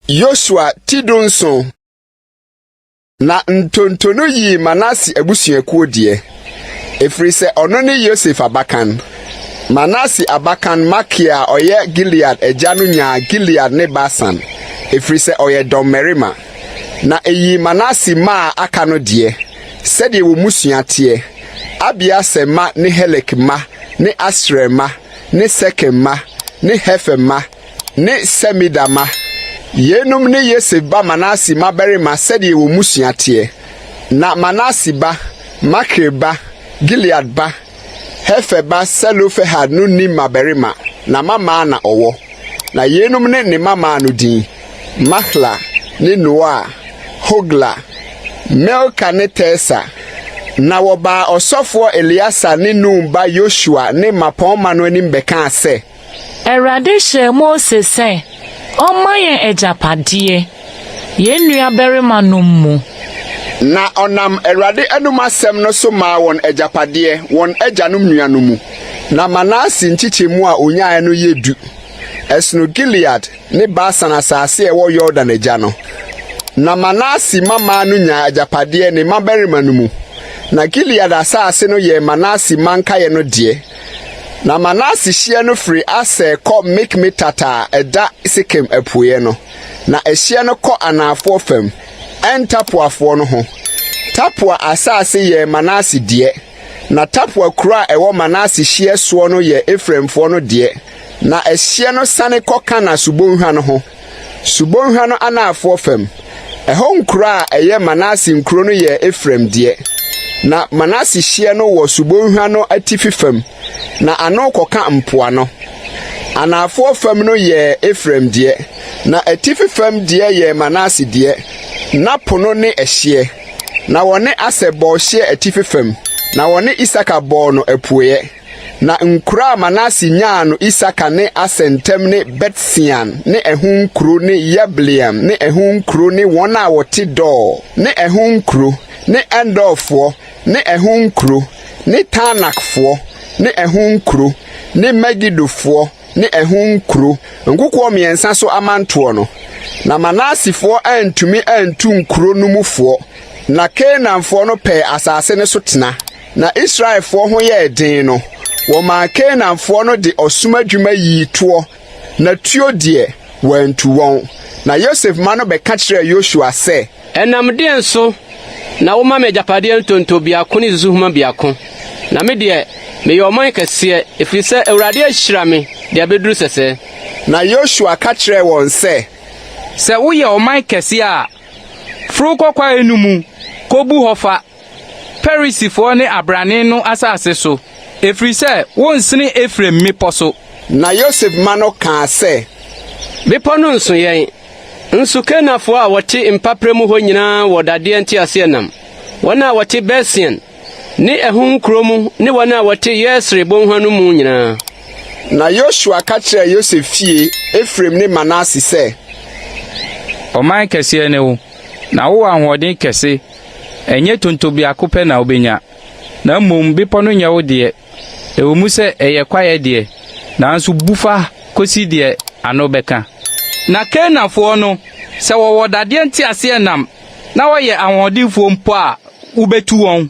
Joshua tidonso na ntontono yi Manasseh abusuakuo de efiri se ono ne Joseph abakan Manasseh abakan Makia oye Gilead ejanu nya Gilead ne Basan efiri se oye dommerima na eyi Manasseh ma aka no de sede wo musua te Abiase ma ne Helek ma ne Asrem ma ne Sekem ma ne Hefer ma ne Semida ma yenum ne Yosef ba Manasseh ma berima sede wo musua te na Manasseh ba Makir ba Gilead ba Hefer ba Zelophehad no ni maberima na mama na owo na yenum ne mama no din Mahla ne Noa Hogla Melka ne Tesa na woba osofo Eliasa ne Nun ba Joshua ne mapoma no anim beka ase Erade she Moses se omayen ejapade ye nua berima no mu na onam Erade anum asem no so ma won ejapade won ajanum nuanom mu na Manasseh nchichemu a onyaa no yedu esno Gilead ne Basan asase e wo Jordan agya no na Manasseh mama no nya ajapade ne maberima no mu na Gilead asase no ye Manasseh mankaye no de na Manasseh hye no free ase ko Mikmetata eda Sekem apuye no na ehye no ko anafo fam entapoafo no ho Tapua asase ye Manasseh de na Tapua kura ewo Manasseh hye so no ye Efraimfo no de na ehye no sane ko kana subonhwa no ho subonhwa no anafo fam eho nkura eye Manasseh nkuro no ye Efraim de na Manasseh hye no wo subonhwa no atifi fam na ano koka mpoa no anafo fam no ye Efraim de na atifi fam de ye Manasseh de na pono ne ehye na wone asebo hye atifi fam na wone Isaka bo no apuye na nkura Manasseh nyaa no Isaka ne asentem ne Betsian ne ehunkru ne Yableam ne ehunkru ne wona wote do ne ehunkru ne Endorfo ne ehunkru ne Tanakfo ne ehunkru ne Megidofo ne ehunkru nkukwo miensa so amanto no na Manassehfo antumi antu nkuro no mufo na Canaanfo no pe asase ne so tena na Israelfo ho ye den no wo ma Canaanfo no de osumadwuma yi to na tuo de wantu won na Joseph ma no be ka kire Joshua se enam de nso na wo ma megapade ntonto biako ne zuhuma biako na me de me yoman kase efiri se Awurade ahyira me de abeduru sese na Joshua ka kire won se wo ye oman kase a furu kokwa enumu kobu hofa Perisifo ne abrane no asase so efiri se wonsini Efraim miposo na Joseph mano ka se mipo no nso yen nso Kenafo a wote mpapremu ho nyina wodade antiase nam wona wote Besian ne ehun kromu ne wona wote Yesre bonhwanu mu nyina na Joshua ka kire Joseph fie Efraim ne Manasseh se oman kese ne wo na wo ahoden kese enye tontobi akope na obenya na mmom bipo no nya wo de ewo mu se eye kwaye de na nso bufa kosi de ano beka na Kenafo no se wo wodade antiase nam na wo ye ahodenfo mpo a ubetu won